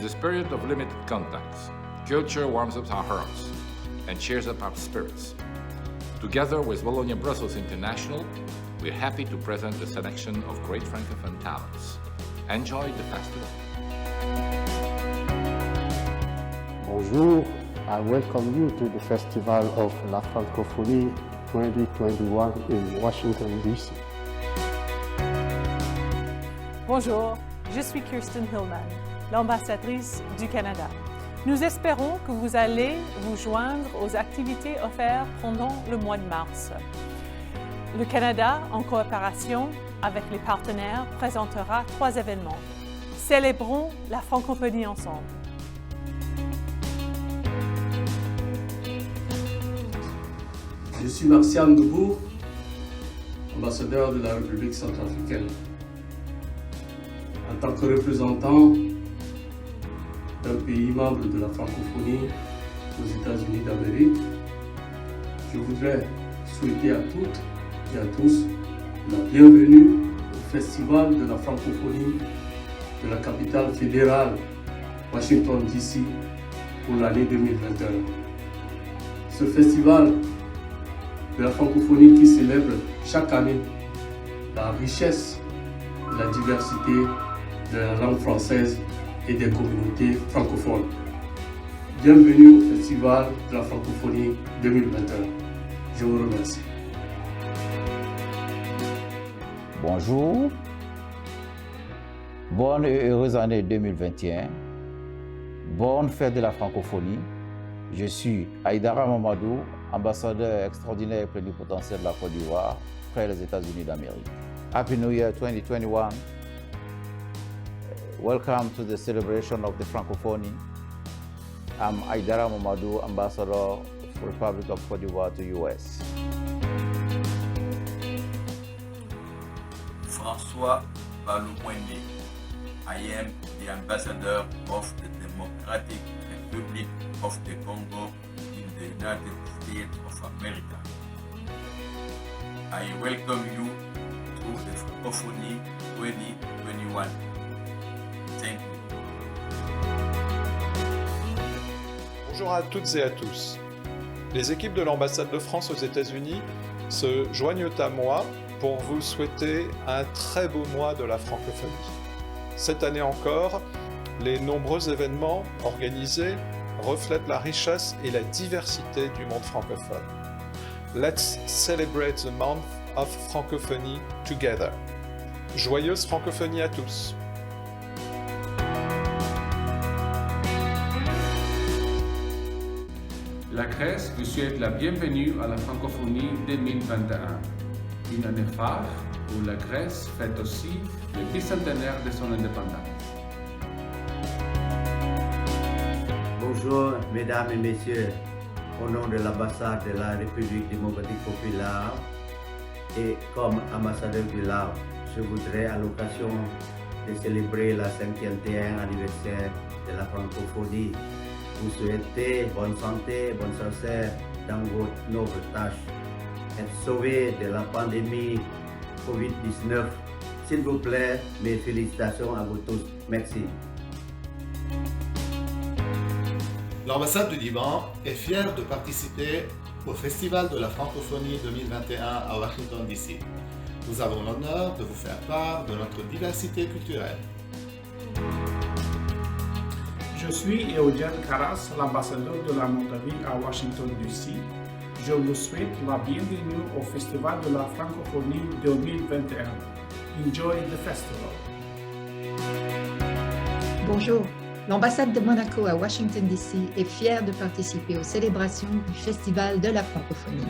this period of limited contacts, culture warms up our hearts and cheers up our spirits. Together with Bologna Brussels International, we're happy to present a selection of great Francophone talents. Enjoy the festival. Bonjour, I welcome you to the Festival of La Francophonie 2021 in Washington, D.C. Bonjour, je suis Kirsten Hillman, l'ambassadrice du Canada. Nous espérons que vous allez vous joindre aux activités offertes pendant le mois de mars. Le Canada, en coopération avec les partenaires, présentera 3 événements. Célébrons la francophonie ensemble. Je suis Martial Ndoubour, ambassadeur de la République centrafricaine. En tant que représentant d'un pays membre de la francophonie aux États-Unis d'Amérique, je voudrais souhaiter à toutes et à tous la bienvenue au Festival de la francophonie de la capitale fédérale Washington DC pour l'année 2021. Ce festival de la francophonie qui célèbre chaque année la richesse et la diversité de la langue française et des communautés francophones. Bienvenue au Festival de la francophonie 2021. Je vous remercie. Bonjour, bonne et heureuse année 2021, bonne fête de la francophonie. Je suis Aïdara Mamadou, ambassadeur extraordinaire et plénipotentiaire de la Côte d'Ivoire près des États-Unis d'Amérique. Happy New Year 2021. Welcome to the celebration of the Francophonie. I'm Aïdara Mamadou, ambassador of the Republic of Côte d'Ivoire to US. François Balou-Mwende. I am the ambassador of the Democratic Republic of the Congo in the United States of America. I welcome you to the Francophonie 2021. Thank you. Bonjour à toutes et à tous. Les équipes de l'ambassade de France aux États-Unis se joignent à moi pour vous souhaiter un très beau mois de la francophonie. Cette année encore, les nombreux événements organisés reflètent la richesse et la diversité du monde francophone. Let's celebrate the month of francophonie together. Joyeuse francophonie à tous. La Grèce vous souhaite la bienvenue à la francophonie 2021, une année phare où la Grèce fête aussi le bicentenaire de son indépendance. Bonjour, mesdames et messieurs, au nom de l'ambassade de la République démocratique populaire et comme ambassadeur du Laos, je voudrais, à l'occasion de célébrer la 51e anniversaire de la francophonie, vous souhaiter bonne santé, bonne succès dans vos nobles tâches. Être sauvé de la pandémie Covid-19. S'il vous plaît, mes félicitations à vous tous. Merci. L'ambassade du Liban est fière de participer au Festival de la francophonie 2021 à Washington, D.C. Nous avons l'honneur de vous faire part de notre diversité culturelle. Je suis Eugène Karas, l'ambassadeur de la Moldavie à Washington, D.C. Je vous souhaite la bienvenue au Festival de la francophonie 2021. Enjoy the festival. Bonjour, l'ambassade de Monaco à Washington, D.C. est fière de participer aux célébrations du Festival de la francophonie.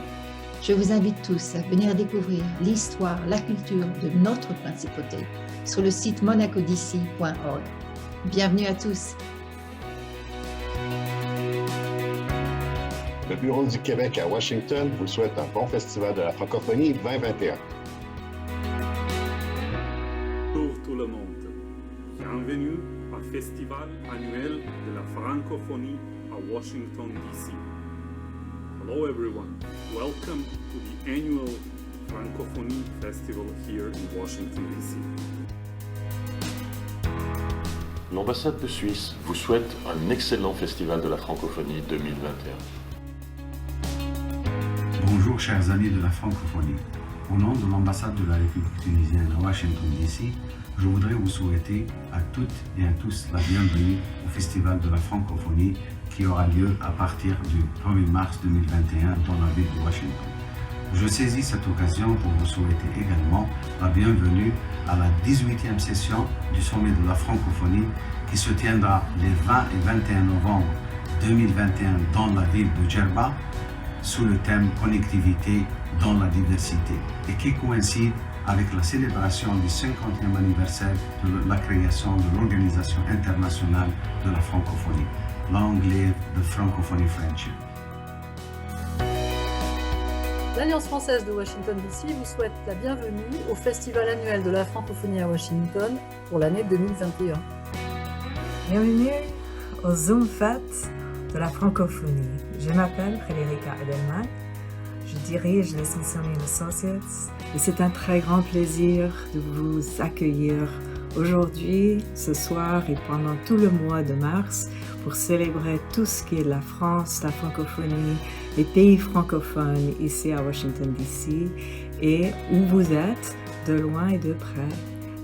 Je vous invite tous à venir découvrir l'histoire, la culture de notre principauté sur le site monacodc.org. Bienvenue à tous. Le Bureau du Québec à Washington vous souhaite un bon festival de la francophonie 2021. Bonjour tout le monde. Bienvenue au Festival annuel de la francophonie à Washington, D.C. Hello everyone. Welcome to the annual Francophonie Festival here in Washington, D.C. L'ambassade de Suisse vous souhaite un excellent festival de la francophonie 2021. Bonjour chers amis de la francophonie. Au nom de l'ambassade de la République tunisienne à Washington DC, je voudrais vous souhaiter à toutes et à tous la bienvenue au Festival de la francophonie qui aura lieu à partir du 1er mars 2021 dans la ville de Washington. Je saisis cette occasion pour vous souhaiter également la bienvenue à la 18e session du Sommet de la francophonie qui se tiendra les 20 et 21 novembre 2021 dans la ville de Djerba sous le thème « Connectivité dans la diversité » et qui coïncide avec la célébration du 50e anniversaire de la création de l'Organisation internationale de la francophonie, Long Live the Francophonie Friendship. L'Alliance française de Washington DC vous souhaite la bienvenue au Festival annuel de la francophonie à Washington pour l'année 2021. Bienvenue au Zoom Fête de la francophonie. Je m'appelle Frédérica Edelman, je dirige les Smithsonian Associates et c'est un très grand plaisir de vous accueillir aujourd'hui, ce soir et pendant tout le mois de mars pour célébrer tout ce qui est la France, la francophonie, les pays francophones ici à Washington DC et où vous êtes, de loin et de près.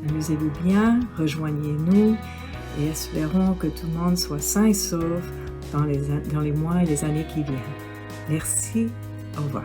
Amusez-vous bien, rejoignez-nous et espérons que tout le monde soit sain et sauf dans les mois et les années qui viennent. Merci, au revoir.